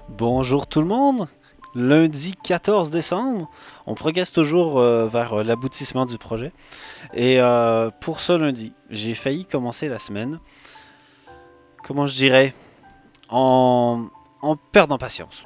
Bonjour tout le monde. Lundi 14 décembre, on progresse toujours vers l'aboutissement du projet. Et pour ce lundi, j'ai failli commencer la semaine, comment je dirais, en, en perdant patience.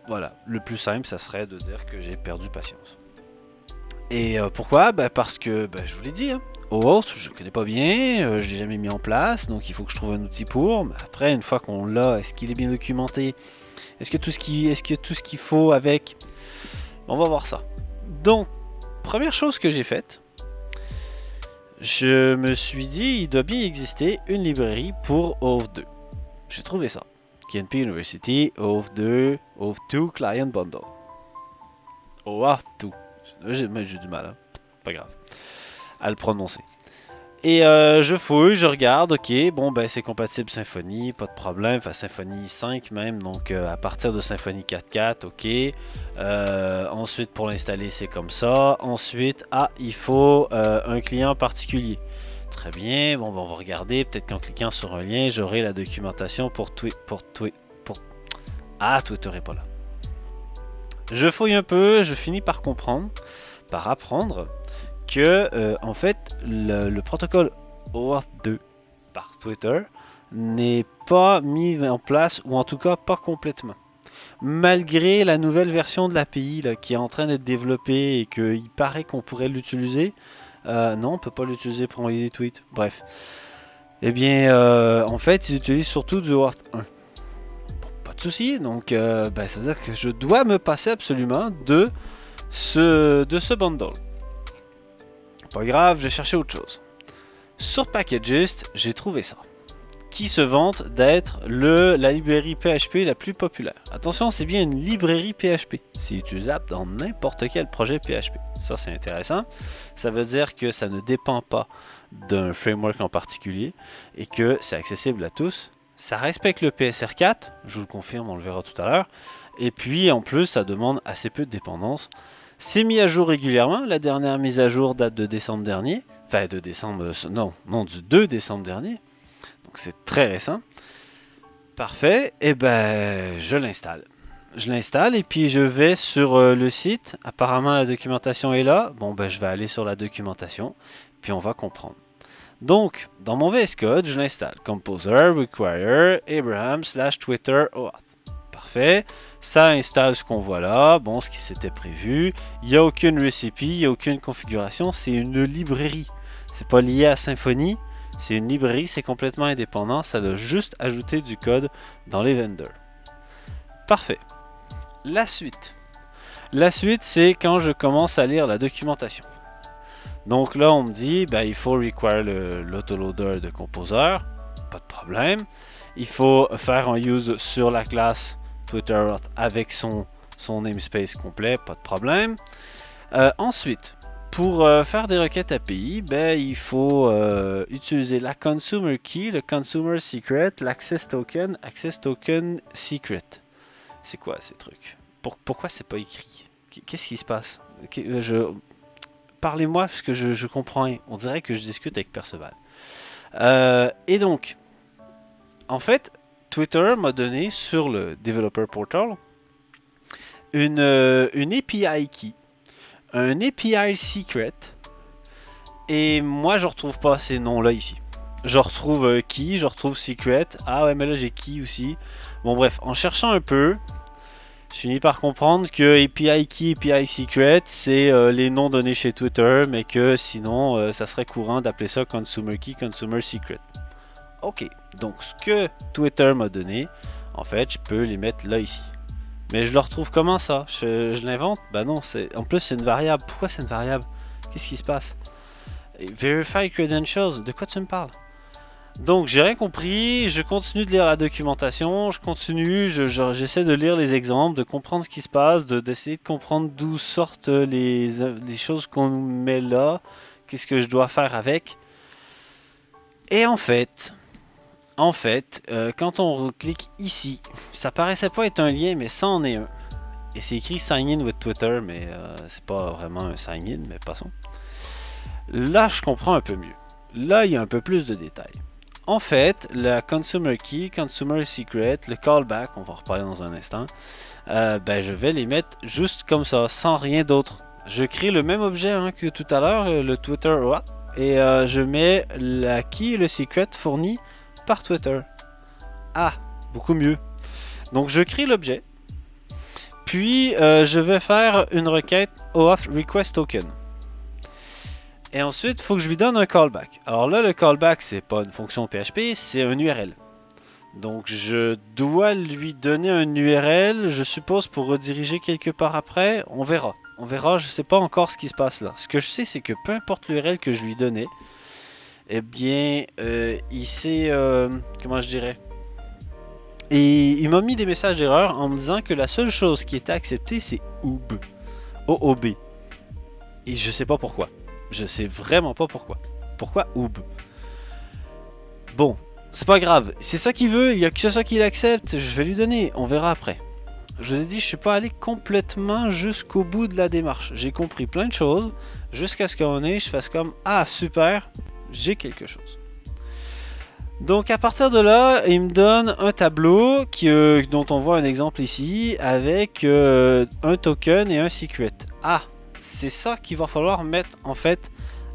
Voilà, le plus simple, ça serait de dire que j'ai perdu patience. Et pourquoi? Parce que, je vous l'ai dit, hein, OAuth, je ne connais pas bien, je l'ai jamais mis en place, donc il faut que je trouve un outil pour. Mais après, une fois qu'on l'a, est-ce qu'il est bien documenté? Est-ce que tout ce qu'il faut avec? On va voir ça. Donc, première chose que j'ai faite, je me suis dit, il doit bien exister une librairie pour OAuth 2. J'ai trouvé ça. KNP University, OAuth 2, OAuth 2 Client Bundle. OAuth 2. J'ai du mal, hein. Pas grave. À le prononcer. Et je fouille, je regarde, ok, bon c'est compatible Symfony, pas de problème, enfin Symfony 5 même, donc à partir de Symfony 4.4, ok. Ensuite pour l'installer c'est comme ça, ensuite, il faut un client particulier. Très bien, bon on va regarder, peut-être qu'en cliquant sur un lien, j'aurai la documentation pour Ah, Twitter est pas là. Je fouille un peu, je finis par comprendre, par apprendre que en fait le protocole OAuth 2 par Twitter n'est pas mis en place, ou en tout cas pas complètement. Malgré la nouvelle version de l'API qui est en train d'être développée et qu'il paraît qu'on pourrait l'utiliser, non, on peut pas l'utiliser pour envoyer des tweets. Bref. Eh bien, en fait, ils utilisent surtout du OAuth 1. Bon, pas de souci, donc ça veut dire que je dois me passer absolument de ce bundle. Pas grave, j'ai cherché autre chose. Sur Packagist, j'ai trouvé ça, qui se vante d'être la librairie PHP la plus populaire. Attention, c'est bien une librairie PHP. C'est utilisable dans n'importe quel projet PHP. Ça, c'est intéressant. Ça veut dire que ça ne dépend pas d'un framework en particulier et que c'est accessible à tous. Ça respecte le PSR4, je vous le confirme, on le verra tout à l'heure. Et puis, en plus, ça demande assez peu de dépendance. C'est mis à jour régulièrement. La dernière mise à jour date de décembre dernier. Enfin, de décembre... Non, du 2 décembre dernier. Donc c'est très récent. Parfait. Et je l'installe. Je l'installe et puis je vais sur le site. Apparemment, la documentation est là. Bon, je vais aller sur la documentation. Puis on va comprendre. Donc, dans mon VS Code, je l'installe. Composer, require, Abraham / Twitter OAuth. Parfait. Ça installe ce qu'on voit là. Bon, ce qui s'était prévu. Il n'y a aucune recipe, il n'y a aucune configuration. C'est une librairie. C'est pas lié à Symfony. C'est une librairie, c'est complètement indépendant. Ça doit juste ajouter du code dans les vendors. Parfait. La suite. La suite, c'est quand je commence à lire la documentation. Donc là, on me dit, il faut require l'autoloader de Composer. Pas de problème. Il faut faire un use sur la classe Twitter avec son namespace complet. Pas de problème. Ensuite, pour faire des requêtes API, il faut utiliser la consumer key, le consumer secret, l'access token secret. C'est quoi ces trucs? Pourquoi c'est pas écrit? Qu'est-ce qui se passe? Parlez-moi parce que je comprends rien. On dirait que je discute avec Perceval. Et donc, en fait, Twitter m'a donné sur le Developer Portal une API key, un API secret, et moi je retrouve pas ces noms-là ici. Je retrouve key, je retrouve secret. Ah ouais, mais là j'ai key aussi. Bon bref, en cherchant un peu, je finis par comprendre que API Key, API Secret, c'est les noms donnés chez Twitter, mais que sinon, ça serait courant d'appeler ça Consumer Key, Consumer Secret. Ok, donc ce que Twitter m'a donné, en fait, je peux les mettre là, ici. Mais je le retrouve comment ça? Je l'invente? Non, en plus c'est une variable. Pourquoi c'est une variable? Qu'est-ce qui se passe? Verify Credentials, de quoi tu me parles? Donc j'ai rien compris, je continue de lire la documentation, je continue, j'essaie de lire les exemples, de comprendre ce qui se passe, d'essayer de comprendre d'où sortent les choses qu'on met là, qu'est-ce que je dois faire avec. Et en fait, quand on clique ici, ça paraissait pas être un lien, mais ça en est un. Et c'est écrit Sign in with Twitter, mais c'est pas vraiment un sign in, mais passons. Là, je comprends un peu mieux. Là, il y a un peu plus de détails. en fait, la consumer key, consumer secret, le callback, on va en reparler dans un instant, je vais les mettre juste comme ça, sans rien d'autre. Je crée le même objet que tout à l'heure, le Twitter OAuth, et je mets la key et le secret fourni par Twitter. Ah, beaucoup mieux. Donc je crée l'objet, puis je vais faire une requête OAuth request token. Et ensuite, il faut que je lui donne un callback. Alors là, le callback, c'est pas une fonction PHP, c'est un URL. Donc je dois lui donner un URL, je suppose, pour rediriger quelque part après. On verra. On verra, je sais pas encore ce qui se passe là. Ce que je sais, c'est que peu importe l'URL que je lui donnais, eh bien, il sait... comment je dirais? Et il m'a mis des messages d'erreur en me disant que la seule chose qui était acceptée, c'est OOB. OOB. Et je sais pas pourquoi. Je sais vraiment pas pourquoi. Pourquoi OOB? Bon, c'est pas grave. C'est ça qu'il veut, il y a que ça qu'il accepte. Je vais lui donner, on verra après. Je vous ai dit, je suis pas allé complètement jusqu'au bout de la démarche. J'ai compris plein de choses jusqu'à ce je fasse comme ah super, j'ai quelque chose. Donc à partir de là, il me donne un tableau dont on voit un exemple ici avec un token et un secret. Ah, c'est ça qu'il va falloir mettre en fait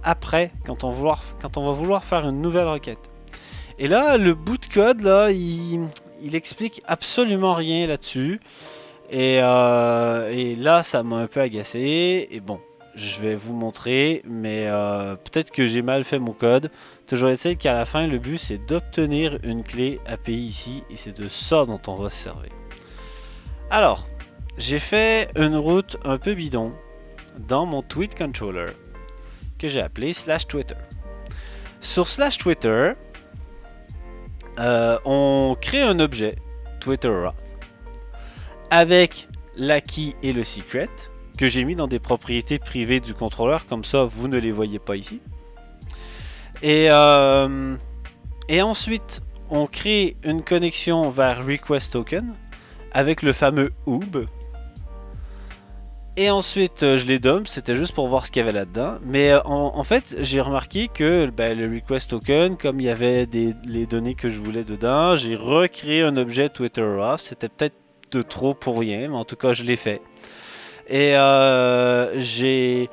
après quand on va vouloir faire une nouvelle requête. Et là, le bout de code là, il explique absolument rien là-dessus. Et là, ça m'a un peu agacé. Et bon, je vais vous montrer, mais peut-être que j'ai mal fait mon code. Toujours est-il qu'à la fin, le but c'est d'obtenir une clé API ici, et c'est de ça dont on va se servir. Alors, j'ai fait une route un peu bidon dans mon tweet controller que j'ai appelé /Twitter. Sur /Twitter, on crée un objet Twitter OAuth avec la key et le secret que j'ai mis dans des propriétés privées du contrôleur, comme ça vous ne les voyez pas ici. Et ensuite on crée une connexion vers request token avec le fameux OOB. Et ensuite je les dump, c'était juste pour voir ce qu'il y avait là-dedans. Mais en fait j'ai remarqué que le request token, comme il y avait les données que je voulais dedans, j'ai recréé un objet Twitter OAuth. C'était peut-être de trop pour rien, mais en tout cas je l'ai fait. Et j'ai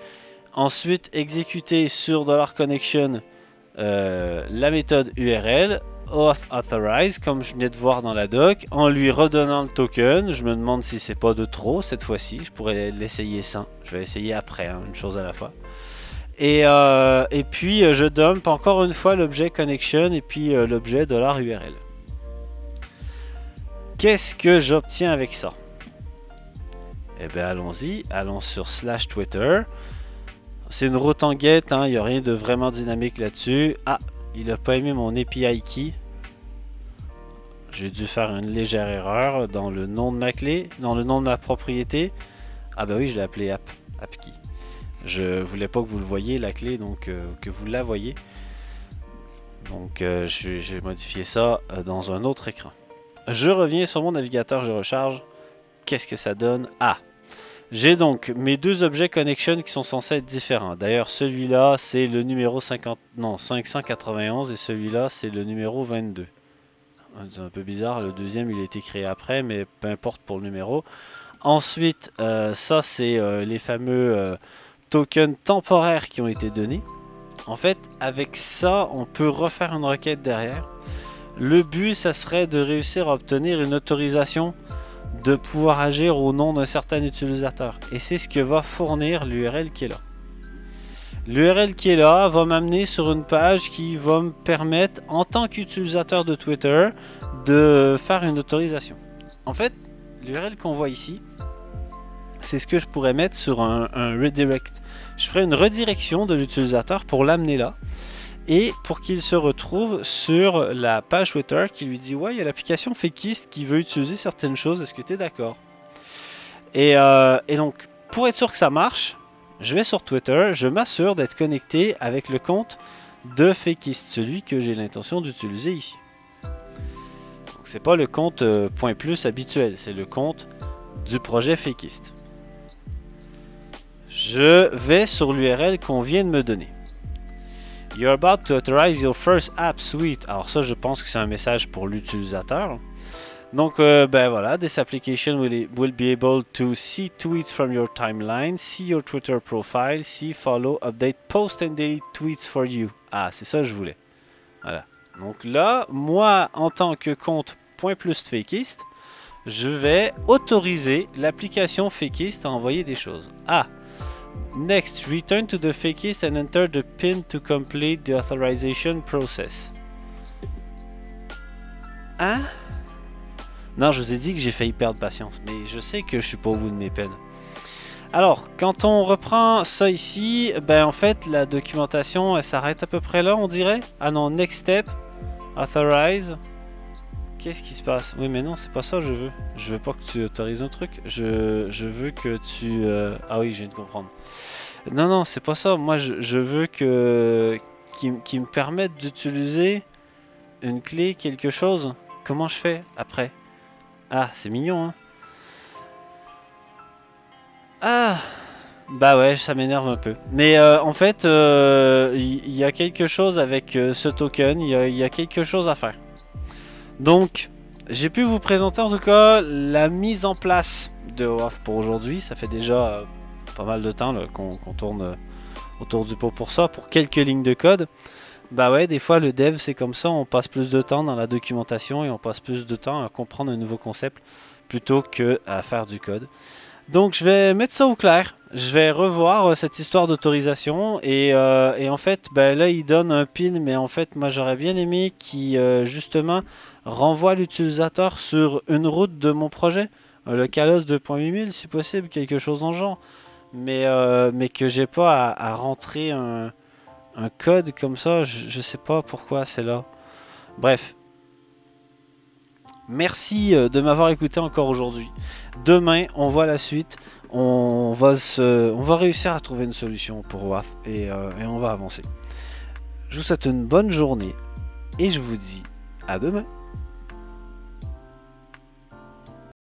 ensuite exécuté sur $connection la méthode URL authorize, comme je venais de voir dans la doc, en lui redonnant le token. Je me demande si c'est pas de trop cette fois-ci. Je pourrais l'essayer sans. Je vais essayer après, une chose à la fois. Et puis je dump encore une fois l'objet connection et puis l'objet $URL. Qu'est-ce que j'obtiens avec ça? Eh bien allons-y, allons sur /Twitter. C'est une route en get, il n'y a rien de vraiment dynamique là-dessus. Ah, il n'a pas aimé mon API key. J'ai dû faire une légère erreur dans le nom de ma clé, dans le nom de ma propriété. Ah bah oui, je l'ai appelé AppKey. Je voulais pas que vous le voyiez la clé, donc que vous la voyez. Donc j'ai modifié ça dans un autre écran. Je reviens sur mon navigateur, je recharge. Qu'est-ce que ça donne? Ah! J'ai donc mes deux objets connection qui sont censés être différents. D'ailleurs, celui-là, c'est le numéro 591 et celui-là, c'est le numéro 22. C'est un peu bizarre, le deuxième, il a été créé après, mais peu importe pour le numéro. Ensuite, ça, c'est les fameux tokens temporaires qui ont été donnés. En fait, avec ça, on peut refaire une requête derrière. Le but, ça serait de réussir à obtenir une autorisation de pouvoir agir au nom d'un certain utilisateur. Et c'est ce que va fournir l'URL qui est là. L'URL qui est là va m'amener sur une page qui va me permettre, en tant qu'utilisateur de Twitter, de faire une autorisation. En fait, l'URL qu'on voit ici, c'est ce que je pourrais mettre sur un redirect. Je ferai une redirection de l'utilisateur pour l'amener là. Et pour qu'il se retrouve sur la page Twitter qui lui dit ouais, il y a l'application Fakist qui veut utiliser certaines choses, est-ce que tu es d'accord? Et donc, pour être sûr que ça marche, je vais sur Twitter, je m'assure d'être connecté avec le compte de Fakist, celui que j'ai l'intention d'utiliser ici. Donc, c'est pas le compte .plus habituel, c'est le compte du projet Fakist. Je vais sur l'URL qu'on vient de me donner. You're about to authorize your first app suite. Alors ça, je pense que c'est un message pour l'utilisateur. Donc, ben voilà, this application will be able to see tweets from your timeline, see your Twitter profile, see, follow, update, post and delete tweets for you. Ah, c'est ça que je voulais. Voilà. Donc là, moi, en tant que compte .plus_Fakist, je vais autoriser l'application Fakist à envoyer des choses. Ah! Next, return to the Fakist and enter the PIN to complete the authorization process. Hein? Non, je vous ai dit que j'ai failli perdre patience, mais je sais que je suis pas au bout de mes peines. Alors, quand on reprend ça ici, ben en fait, la documentation, elle s'arrête à peu près là, on dirait. Ah non, next step, authorize. Qu'est-ce qui se passe? Oui, mais non, c'est pas ça que je veux. Je veux pas que tu autorises un truc. Je veux que tu... Ah oui, je viens de comprendre. Non, non, c'est pas ça. Moi, je veux que... Qui me permette d'utiliser une clé, quelque chose. Comment je fais après? Ah, c'est mignon, hein? Ah! Bah ouais, ça m'énerve un peu. Mais en fait, il y a quelque chose avec ce token. Il y a quelque chose à faire. Donc, j'ai pu vous présenter en tout cas la mise en place de OAuth pour aujourd'hui. Ça fait déjà pas mal de temps qu'on tourne autour du pot pour ça, pour quelques lignes de code. Bah ouais, des fois le dev c'est comme ça, on passe plus de temps dans la documentation et on passe plus de temps à comprendre un nouveau concept plutôt que à faire du code. Donc je vais mettre ça au clair, je vais revoir cette histoire d'autorisation et en fait ben là il donne un pin, mais en fait moi j'aurais bien aimé qu'il justement renvoie l'utilisateur sur une route de mon projet, le Kalos 2.8000 si possible, quelque chose dans le genre, mais que j'ai pas à rentrer un code comme ça, je sais pas pourquoi c'est là. Bref. Merci de m'avoir écouté encore aujourd'hui. Demain, on voit la suite. On va réussir à trouver une solution pour OAuth et on va avancer. Je vous souhaite une bonne journée et je vous dis à demain.